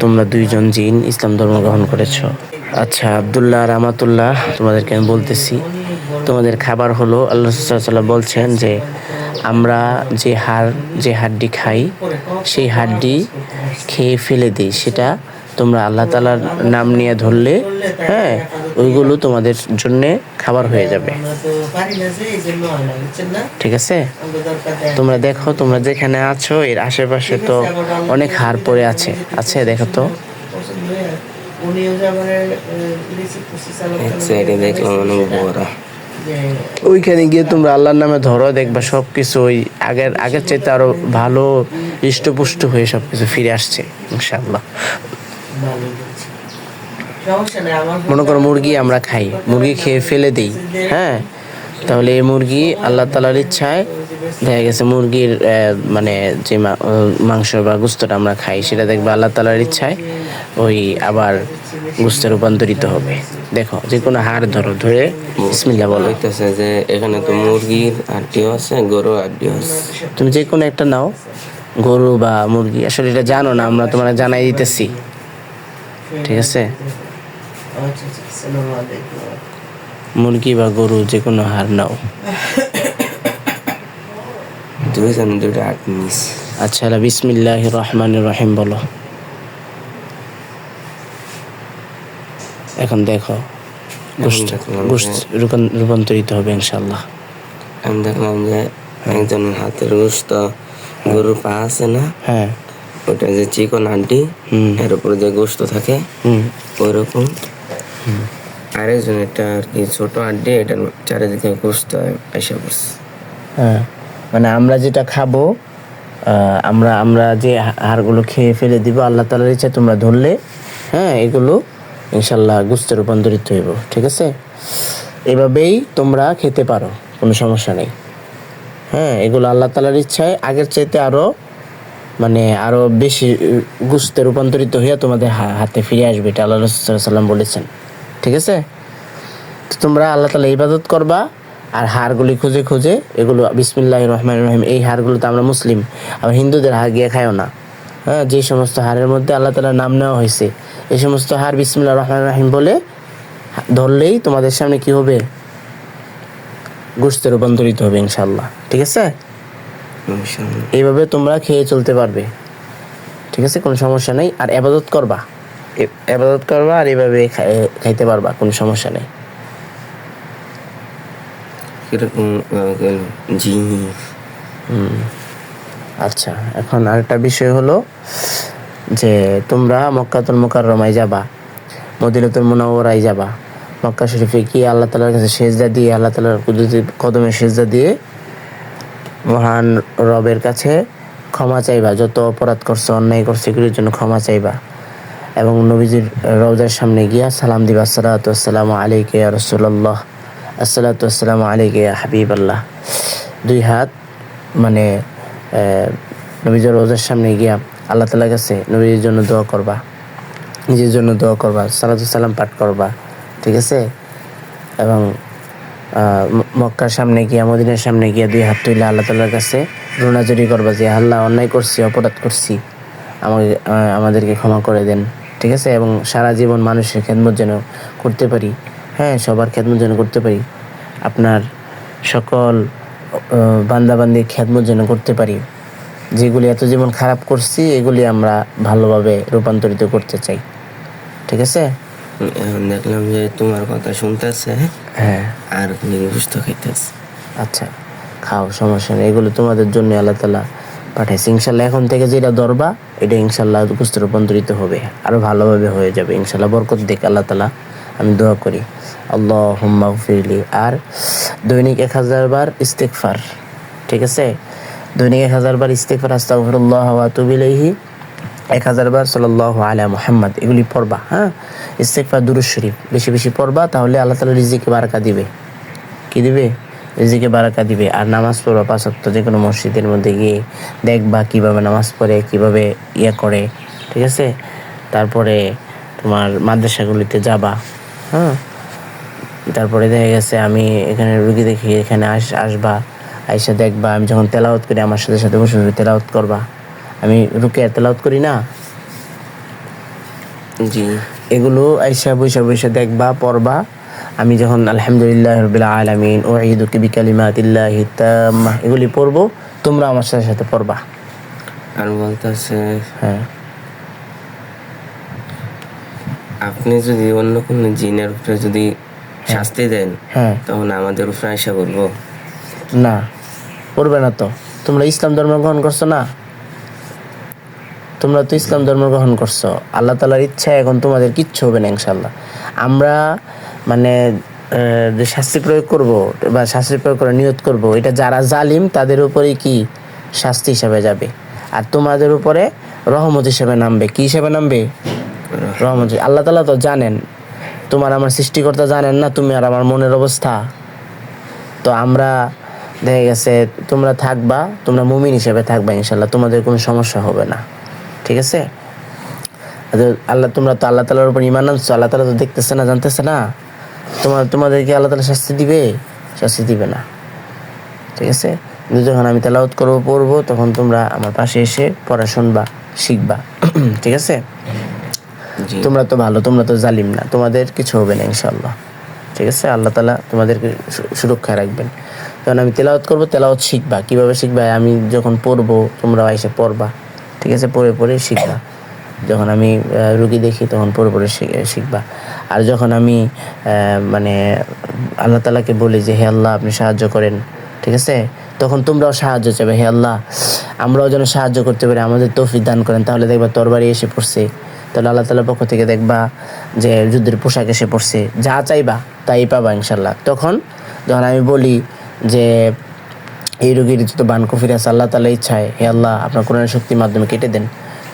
তোমরা দুইজন জিন ইসলাম ধর্ম গ্রহণ করেছো। আচ্ছা, আব্দুল্লাহ আর আমাতুল্লাহ, তোমাদেরকে আমি বলতেছি, তোমাদের খাবার হলো, আল্লাহ সাল্লাল্লাহু বলছেন যে আমরা যে হাড্ডি খাই, সেই হাড্ডি খেয়ে ফেলে দিই, সেটা তোমরা আল্লাহ তাআলার নাম নিয়ে ধরলে, হ্যাঁ, ওইগুলো তোমাদের জন্যে খাবার হয়ে যাবে। ঠিক আছে? তোমরা দেখো, তোমরা যেখানে আছো এর আশেপাশে তো অনেক হাড় পড়ে আছে, দেখো তো। ওইখানে গিয়ে তোমরা আল্লাহর নামে ধরো, দেখবা সবকিছু ওই আগের চাইতে আরো ভালো হৃষ্টপুষ্ট হয়ে সবকিছু ফিরে আসছে ইনশাআল্লাহ। মনে করো মুরগি আমরা খাই, মুরগি খেয়ে ফেলে দিই, হ্যাঁ, তাহলে এই মুরগি আল্লাহ তাআলার ইচ্ছায় দেখা গেছে মুরগির মানে যে মাংস বা গোস্তটা আমরা খাই, সেটা দেখবে আল্লাহ তাআলার ইচ্ছায় ওই আবার গোস্তে রূপান্তরিত হবে। দেখো, যে কোনো হাড় ধরে বিসমিল্লাহ বলো। যে এখানে তো মুরগির হাড্ডিও আছে, গরুর হাড্ডিও আছে, তুমি যে কোনো একটা নাও, গরু বা মুরগি, আসলে এটা জানো না, আমরা তোমার জানাই দিতেছি, ঠিক আছে? মুরগি বা গরু যে কোনো হাড় নাও। দুইটা হাড় নিস। আচ্ছা, বিসমিল্লাহির রহমানির রহিম বলো। এখন দেখো গোশত রূপান্তরিত হবে ইনশাআল্লাহ। আমি দেখলাম যে একজনের হাতের গোশত, গরুর পা আছে না, হ্যাঁ, ওটা যে চিকন হাড্ডি, এর উপরে যে গোশত থাকে ওইরকম। আরেকজন এটা আর কি ছোট হাড্ডি, এটার চারিদিকে গোশত এসে পড়ছে। হ্যাঁ, মানে আমরা যেটা খাবো, আমরা যে হাড়গুলো খেয়ে ফেলে দিব, আল্লাহ তাআলার ইচ্ছা তোমরা ধরলে, হ্যাঁ, এগুলো ইনশাআল্লাহ গোশতে রূপান্তরিত হইব। ঠিক আছে? এভাবেই তোমরা খেতে পারো, কোনো সমস্যা নেই। হ্যাঁ, এগুলো আল্লাহ তাআলার ইচ্ছায় আগের চাইতে আরো বেশি গোশতে রূপান্তরিত হইয়া তোমাদের হাতে ফিরে আসবে, এটা আল্লাহ রাসূল সাল্লাল্লাহু আলাইহি ওয়াসাল্লাম বলেছেন। ঠিক আছে? তো তোমরা আল্লাহ তাআলা ইবাদত করবা, আর হাড়গুলি খুঁজে এগুলো বিসমিল্লাহির রহমানির রহিম, এই হাড়গুলো তো আমরা মুসলিম, আবার হিন্দুদের হাড় গিয়ে খায়ও না। হ্যাঁ, যে সমস্ত হাড়ের মধ্যে আল্লাহ তাআলার নাম নেওয়া হয়েছে, এই সমস্ত হাড় বিসমিল্লাহির রহমানির রহিম বলে ধরলেই তোমাদের সামনে কি হবে? গোশতে রূপান্তরিত হবে ইনশাআল্লাহ। ঠিক আছে? এইভাবে তোমরা খেয়ে চলতে পারবে। ঠিক আছে? কোনো সমস্যা নেই। আর ইবাদত করবা আর এইভাবে খাইতে পারবা, কোনো সমস্যা নেই। আচ্ছা, এখন আরেকটা বিষয় হলো যে তোমরা মক্কাতুল মুকাররমায় যাবা, মদিনাতুল মুনাওয়ারায় যাবা, মক্কা শরীফে গিয়ে আল্লাহ তাআলার কাছে সেজদা দিয়ে, আল্লাহ তাআলার কদমে সেজদা দিয়ে মহান রবের কাছে ক্ষমা চাইবা। যত অপরাধ করছো, অন্যায় করছো, এগুলির জন্য ক্ষমা চাইবা, এবং নবীজির রওজার সামনে গিয়া সালাম দিবা, আসসালাতু ওয়াসসালামু আলাইকা ইয়া রাসূলুল্লাহ, আসসালাতু ওয়াসসালামু আলাইকা ইয়া হাবিবাল্লাহ। দুই হাত মানে নবীজির রওজার সামনে গিয়া আল্লাহ তাআলার কাছে নবীর জন্য দোয়া করবা, নিজের জন্য দোয়া করবা, সালাতু সালাম পাঠ করবা। ঠিক আছে? এবং মক্কার সামনে গিয়া, মদিনার সামনে গিয়া দুই হাত তুলে আল্লাহ তাআলার কাছে রোনাজুরি করবা যে আল্লাহ, অন্যায় করছি, অপরাধ করছি, আমাদেরকে ক্ষমা করে দেন। ঠিক আছে? এবং সারা জীবন মানুষের খেদমত যেন করতে পারি, হ্যাঁ, সবার খেদমত যেন করতে পারি, আপনার সকল বান্দাবান্দির খেদমত যেন করতে পারি। যেগুলি এত জীবন খারাপ করছি, এগুলি আমরা ভালোভাবে রূপান্তরিত করতে চাই। ঠিক আছে? দেখলাম যে তোমার কথা শুনতেছে, হ্যাঁ, আর গোশত খাইতেছে। আচ্ছা, খাও, সমস্যা নেই, এগুলো তোমাদের জন্য আল্লাহ তাআলা পাঠাইছে। ইনশাল্লাহ এখন থেকে যেটা ধরবা, এটা ইনশাল্লাহ গোশতে রূপান্তরিত হবে, আরো ভালোভাবে হয়ে যাবে ইনশাল্লাহ। বরকত দেখ আল্লাহ তাআলা, আমি দোয়া করি। আল্লাহুম্মা গফিরলি। আর দৈনিক 1000 বার ইস্তিগফার। ঠিক আছে? দৈনিক 1000 বার ইস্তিগফার, আস্তাগফিরুল্লাহ ওয়া আতুবু ইলাইহি, 1000 বার সাল্লাল্লাহু আলা মুহাম্মদ, এগুলি পড়বা। হ্যাঁ, ইস্তিগফার, দুরূদ শরীফ বেশি বেশি পড়বা, তাহলে আল্লাহ তাআলা রিজিকে বারাকা দিবে। কি দিবে? রিজিকে বারাকা দিবে। আর নামাজ পড়বা 5 ওয়াক্ত, যে কোনো মসজিদের মধ্যে গিয়ে দেখবা কিভাবে নামাজ পড়ে, কিভাবে করে। ঠিক আছে? তারপরে তোমার মাদ্রাসাগুলিতে যাবা। হ্যাঁ, তারপরে দেখা গেছে আমি এখানে রুগী দেখি, এখানে আসবা, আইসা দেখবা আমি যখন তেলাওয়াত করি, আমার সাথে সাথে বসে বসে তেলাওয়াত করবা। আমি রুকিয়া তেলাওয়াত করি না, জি এগুলো আইসা বৈশা বৈশা দেখবা, পড়বা। আমি যখন আলহামদুলিল্লাহ রাব্বিল আলামিন উঈদুকা বিকালিমাতিল্লাহি তাম্মাহ এগুলি পড়বো, তোমরা আমার সাথে সাথে পড়বা। আর বলতেছে হ্যাঁ, আপনি যদি অন্য কোনো জিনের উপরে যদি শাস্তি দেন হ্যাঁ, তখন আমাদের উপরে আশা করবো। না পড়বে না তো। তোমরা ইসলাম ধর্ম গ্রহণ করছো না, তোমরা তো ইসলাম ধর্ম গ্রহণ করছো। আল্লাহ তাআলার ইচ্ছা এখন তোমাদের কিচ্ছু হবে না ইনশাল্লাহ। আমরা মানে যে শাস্তি প্রয়োগ করব বা শাস্তি প্রয়োগ করার নিয়ত করব, এটা যারা জালিম তাদের উপরেই কি শাস্তি হিসাবে যাবে, আর তোমাদের উপরে রহমত হিসেবে নামবে। কি হিসেবে নামবে? রহমত। আল্লাহ তাআলা তো জানেন, তোমার আমার সৃষ্টিকর্তা জানেন না তুমি আর আমার মনের অবস্থা। তো আমরা দেখা গেছে তোমরা থাকবা, তোমরা মুমিন হিসেবে থাকবা ইনশাল্লাহ, তোমাদের কোনো সমস্যা হবে না। ঠিক আছে? আল্লাহ, তোমরা তো আল্লাহ তাআলার উপর ঈমান আনছো, আল্লাহ তাআলা তো দেখতেছে না, জানতেছে না। তোমাদেরকে আল্লাহ তাআলা শাস্তি দিবে? শাস্তি দিবে না। ঠিক আছে? কিন্তু যখন আমি তেলাওয়াত করবো, পড়বো, তখন তোমরা আমার পাশে এসে পড়া শুনবা, শিখবা। ঠিক আছে? জি তোমরা তো ভালো, তোমরা তো জালিম না, তোমাদের কিছু হবে না ইনশাআল্লাহ। ঠিক আছে? আল্লাহ তাআলা তোমাদেরকে সুরক্ষায় রাখবেন। যখন আমি তেলাওয়াত করবো, তেলাওয়াত শিখবা। কিভাবে শিখবা? আমি যখন পড়বো তোমরা এসে পড়বা। ঠিক আছে? পড়ে পড়ে শিখবা। যখন আমি রুগী দেখি তখন পড়ে পড়ে শিখবা। আর যখন আমি মানে আল্লাহ তাআলাকে বলি যে হে আল্লাহ আপনি সাহায্য করেন, ঠিক আছে, তখন তোমরাও সাহায্য চাইবে, হে আল্লাহ আমরাও যেন সাহায্য করতে পারি, আমাদের তৌফিক দান করেন। তাহলে দেখবা তরবারি এসে পড়ছে, তাহলে আল্লাহ তাআলার পক্ষ থেকে দেখবা যে যুদ্ধের পোশাক এসে পড়ছে। যা চাইবা তাই পাবা ইনশাল্লাহ। তখন যখন আমি বলি যে এই রোগীর যত বান কফির আছে আল্লাহ তাআলা ইচ্ছায় হে আল্লাহ আপনার কোরআনের শক্তির মাধ্যমে কেটে দেন,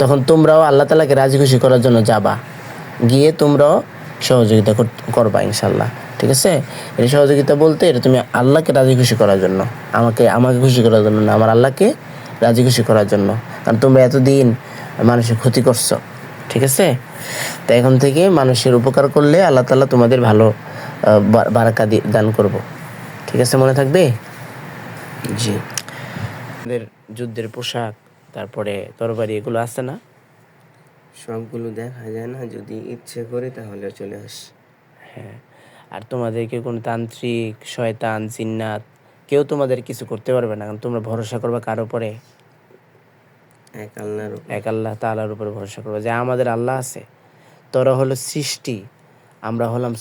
তখন তোমরাও আল্লাহ তাআলাকে রাজি খুশি করার জন্য যাবা, গিয়ে তোমরাও সহযোগিতা করবা ইনশাল্লাহ। ঠিক আছে? এটা সহযোগিতা বলতে এটা তুমি আল্লাহকে রাজি খুশি করার জন্য, আমাকে খুশি করার জন্য না, আমার আল্লাহকে রাজি খুশি করার জন্য। কারণ তোমরা এতদিন মানুষের ক্ষতি করছো। ঠিক আছে? তাই এখন থেকে মানুষের উপকার করলে আল্লাহ তাআলা তোমাদের ভালো বারাকা দান করব। ঠিক আছে? মনে থাকবে? জি আমাদের যুদ্ধের পোশাক, তারপরে তরবারি এগুলো আছে না? সবগুলো দেখা যায় না, যদি ইচ্ছে করি তাহলে চলে আসি। হ্যাঁ। আর তোমাদেরকে কোনো তান্ত্রিক, শয়তান, জিন্নাত কেউ তোমাদের কিছু করতে পারবে না, কারণ তোমরা ভরসা করবে কার উপরে? এক আল্লাহর উপর। এক আল্লাহ তাআলার উপরে ভরসা করবে, যে আমাদের আল্লাহ আছে। তোরা হলো সৃষ্টি, আমরা হলাম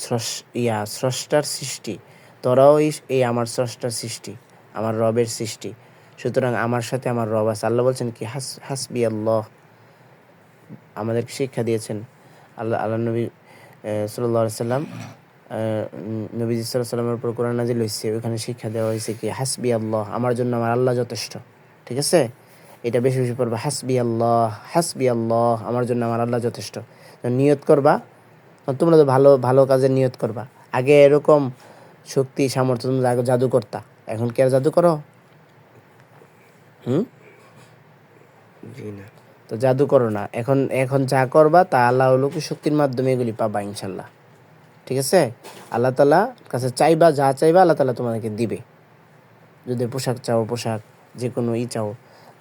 স্রষ্টার সৃষ্টি। তোরাও এই আমার স্রষ্টার সৃষ্টি, আমার রবের সৃষ্টি। সুতরাং আমার সাথে আমার রব আছে। আল্লাহ বলছেন কি হাসবি আল্লাহ, আমাদেরকে শিক্ষা দিয়েছেন। আল্লাহ নবী সাল্লাল্লাহু আলাইহি সাল্লাম, নবীজি সাল্লাল্লাহু আলাইহি সাল্লামের উপর কোরআন নাজিল হয়েছে, ওইখানে শিক্ষা দেওয়া হয়েছে কি হাসবি আল্লাহ, আমার জন্য আমার আল্লাহ যথেষ্ট। ঠিক আছে? এটা বেশি বেশি পড়বা, হাসবি আল্লাহ, আমার জন্য আমার আল্লাহ যথেষ্ট। নিয়ত করবা, তোমরা তো ভালো ভালো কাজের নিয়ত করবা। আগে এরকম শক্তি সামর্থ্য, তোমরা আগে জাদু করতা, এখন কি আর জাদু করো? জি না। তো জাদু করো না, এখন এখন যা করবা তা আল্লাহ লোকের শক্তির মাধ্যমে এগুলি পাবা ইনশাল্লাহ। ঠিক আছে? আল্লাহ তাআলা কাছে চাইবা, যা চাইবা আল্লাহ তাআলা তোমাদেরকে দিবে। যদি পোশাক চাও পোশাক, যে কোনো চাও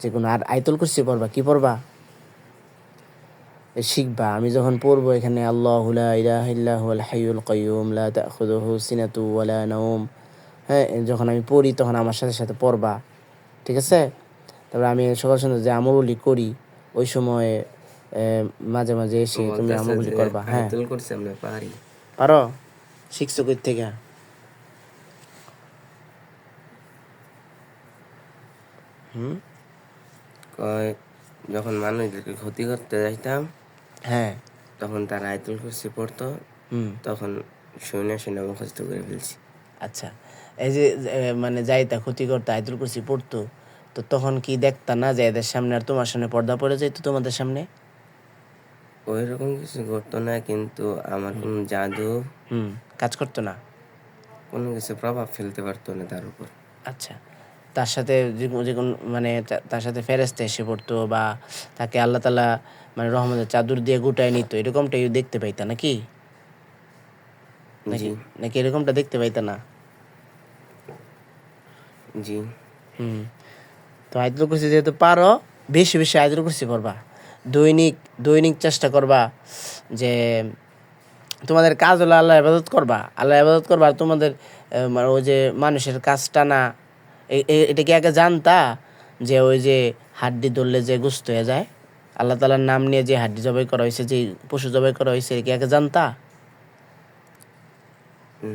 যে কোনো। আর আয়াতুল কুরসি পড়বা। কি পড়বা? শিখবা। আমি যখন পড়বো এখানে আল্লাহু লা ইলাহা ইল্লা হুয়াল হাইয়ুল কাইয়্যুম লা তাখুযুহু সিনাতু ওয়ালা নাওম, হ্যাঁ, যখন আমি পড়ি তখন আমার সাথে সাথে পড়বা। ঠিক আছে? তারপরে আমি সকাল সন্ধ্যা যে আমলগুলি করি ওই সময়ে মাঝে মাঝে এসে তুমি আমলগুলি করবা। হ্যাঁ, আয়াতুল কুরসি আমরা পারি। পারো? শিখছো কই থেকে? কয় যখন মানুষদেরকে ক্ষতি করতে যাইতাম হ্যাঁ। তখন তারা আয়াতুল কুরসি পড়তো, তখন শুনে শুনে মুখস্থ করে ফেলছি। আচ্ছা, এই যে মানে যাইতা ক্ষতি করতে আয়াতুল কুরসি পড়তো, তো তখন কি দেখতা না যে এদের সামনে আর তোমার সামনে পর্দা পড়ে যাইতো তোমাদের সামনে? ওই রকম কিছু করতো না, কিন্তু আমার কোনো জাদু কাজ করতো না? কোনো কিছু প্রভাব ফেলতে পারতো না তার উপর। আচ্ছা, তার সাথে যে কোনো মানে তার সাথে ফেরেশতা এসে পড়তো, বা তাকে আল্লাহ তাআলা মানে রহমতের চাদর দিয়ে গুটায় নিত, এরকমটাই দেখতে পাইতা নাকি? নাকি জি নাকি এরকমটা দেখতে পাইতা না? জি তো আয়াতুল কুরসি যেহেতু পারো, বেশি বেশি আয়াতুল কুরসি পড়বা। দৈনিক দৈনিক চেষ্টা করবা যে তোমাদের কাজ হলো আল্লাহ ইবাদত করবা, আল্লাহ ইবাদত করবা। আর তোমাদের মানে ওই যে মানুষের কাজটা না, এটা কি আগে জানতা যে ওই যে হাড্ডি ধরলে যে গোস্ত হয়ে যায়, আল্লাহ তাআলার নাম নিয়ে যে হাড্ডি জবাই করা হয়েছে, যে পশু জবাই করা হয়েছে, এটা কি আগে জানতা?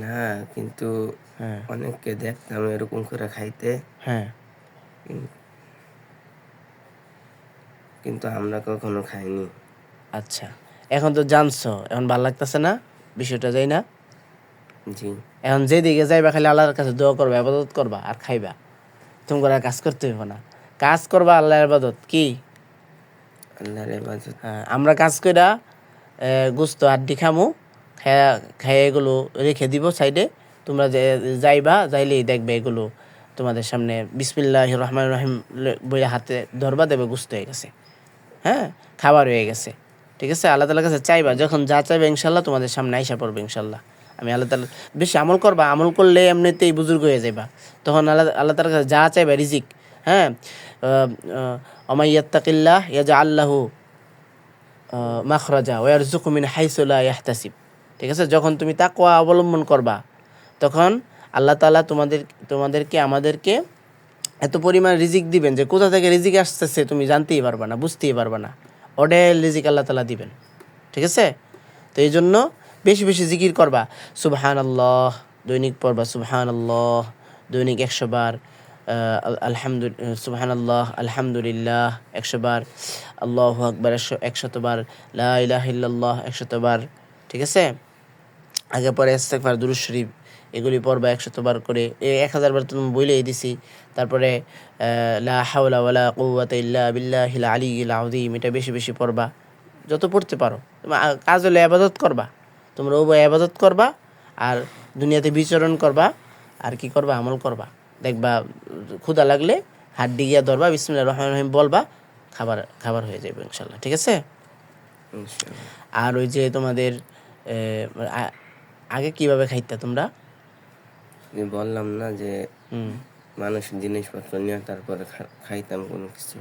না, কিন্তু হ্যাঁ অনেককে দেখতাম এরকম করে খাইতে, হ্যাঁ কিন্তু আমরা কখনো খাইনি। আচ্ছা, এখন তো জানছো, এখন ভালো লাগতেছে না বিষয়টা, যাই না? জি। এখন যেদিকে যাইবা খালি আল্লাহর কাছে দোয়া করবা, ইবাদত করবা আর খাইবা, তোমার আর কাজ করতে হইব না। কাজ করবা আল্লাহর ইবাদত কি। আল্লাহর ইবাদত। হ্যাঁ, আমরা কাজ কইরা গোস্ত হাড্ডি খামু, খায়া খাইয়া এগুলো রেখে দিব সাইডে। তোমরা যে যাইবা, যাইলেই দেখবে এগুলো তোমাদের সামনে বিসমিল্লাহির রহমানির রহিম বইলে হাতে ধরবা, দেবে গোস্ত হয়ে গেছে, হ্যাঁ, খাবার হয়ে গেছে। ঠিক আছে, আল্লাহ তাআলার কাছে চাইবা, যখন যা চাইবে ইনশাল্লাহ তোমাদের সামনে আইসা পড়বে ইনশাল্লাহ। আমি আল্লাহ তাআলা বেশি আমল করবা, আমল করলে এমনিতেই বুজুর্গ হয়ে যাইবা, তখন আল্লাহ তাআলার কাছে যা চাইবা রিজিক, হ্যাঁ, ওমাই ইয়াত্তাকিল্লাহ ইয়াজআল লাহু মাখরাজা ওয়া ইয়ারযুকহু মিন হাইসু লা ইয়াহতাসিব। ঠিক আছে, যখন তুমি তাকওয়া অবলম্বন করবা, তখন আল্লাহ তাআলা তোমাদেরকে আমাদেরকে এত পরিমাণ রিজিক দিবেন যে কোথা থেকে রিজিক আসতেছে তুমি জানতেই পারবা না, বুঝতেই পারবা না। অডেল রিজিক আল্লাহ তাআলা দিবেন। ঠিক আছে, তো এই জন্য বেশি বেশি জিকির করবা। সুবহানাল্লাহ দৈনিক পড়বা, সুবহানাল্লাহ দৈনিক 100 বার, আলহামদুলিল্লাহ, সুবহানাল্লাহ আলহামদুলিল্লাহ 100 বার, আল্লাহু আকবার 100 বার, লা ইলাহা ইল্লাল্লাহ 100 বার। ঠিক আছে, আগে পরে ইস্তেগফার, দুরূদ শরীফ এগুলি পড়বা 100 বার করে, 1000 বার তুমি বলেই দিছি। তারপরে লা হাওলা ওয়ালা কুওয়াতা ইল্লা বিল্লাহিল আলিয়্যিল আযীম, এটা বেশি বেশি পড়বা, যত পড়তে পারো। তোমার কাজ হলো ইবাদত করবা, তোমরা উভয় ইবাদত করবা আর দুনিয়াতে বিচরণ করবা, আর কি করবা, আমল করবা। দেখবা ক্ষুধা লাগলে হাড্ডি গিয়া ধরবা, বিসমিল্লাহির রহমানির রহিম বলবা, খাবার হয়ে যাবে ইনশাল্লাহ। ঠিক আছে, ইনশাআল্লাহ। আর ওই যে তোমাদের আগে কিভাবে খাইতা তোমরা? যে বললাম না যে হুম, মানুষ জিনিসপত্র নিয়ে তারপরে খাইতাম কোনো কিছু।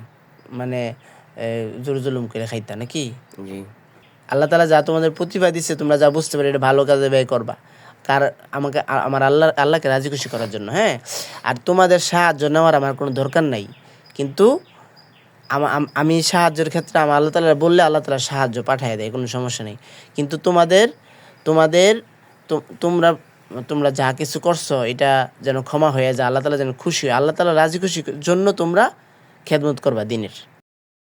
মানে জোর জুলুম করে খাইতা নাকি? জি। আল্লাহ তাআলা যা তোমাদের প্রতিভা দিচ্ছে, তোমরা যা বুঝতে পারো এটা ভালো কাজে ব্যয় করবা, কার আমার আল্লাহকে রাজি খুশি করার জন্য, হ্যাঁ। আর তোমাদের সাহায্য নেওয়ার আমার কোনো দরকার নাই, কিন্তু আমি সাহায্যের ক্ষেত্রে আমার আল্লাহ তাআলা বললে আল্লাহ তাআলা সাহায্য পাঠিয়ে দেয়, কোনো সমস্যা নেই। কিন্তু তোমাদের তোমাদের তোমরা তোমরা যা কিছু করছো এটা যেন ক্ষমা হয়ে যায়, আল্লাহ তাআলা যেন খুশি হয়, আল্লাহ তাআলা রাজি খুশির জন্য তোমরা খেদমত করবা দিনের।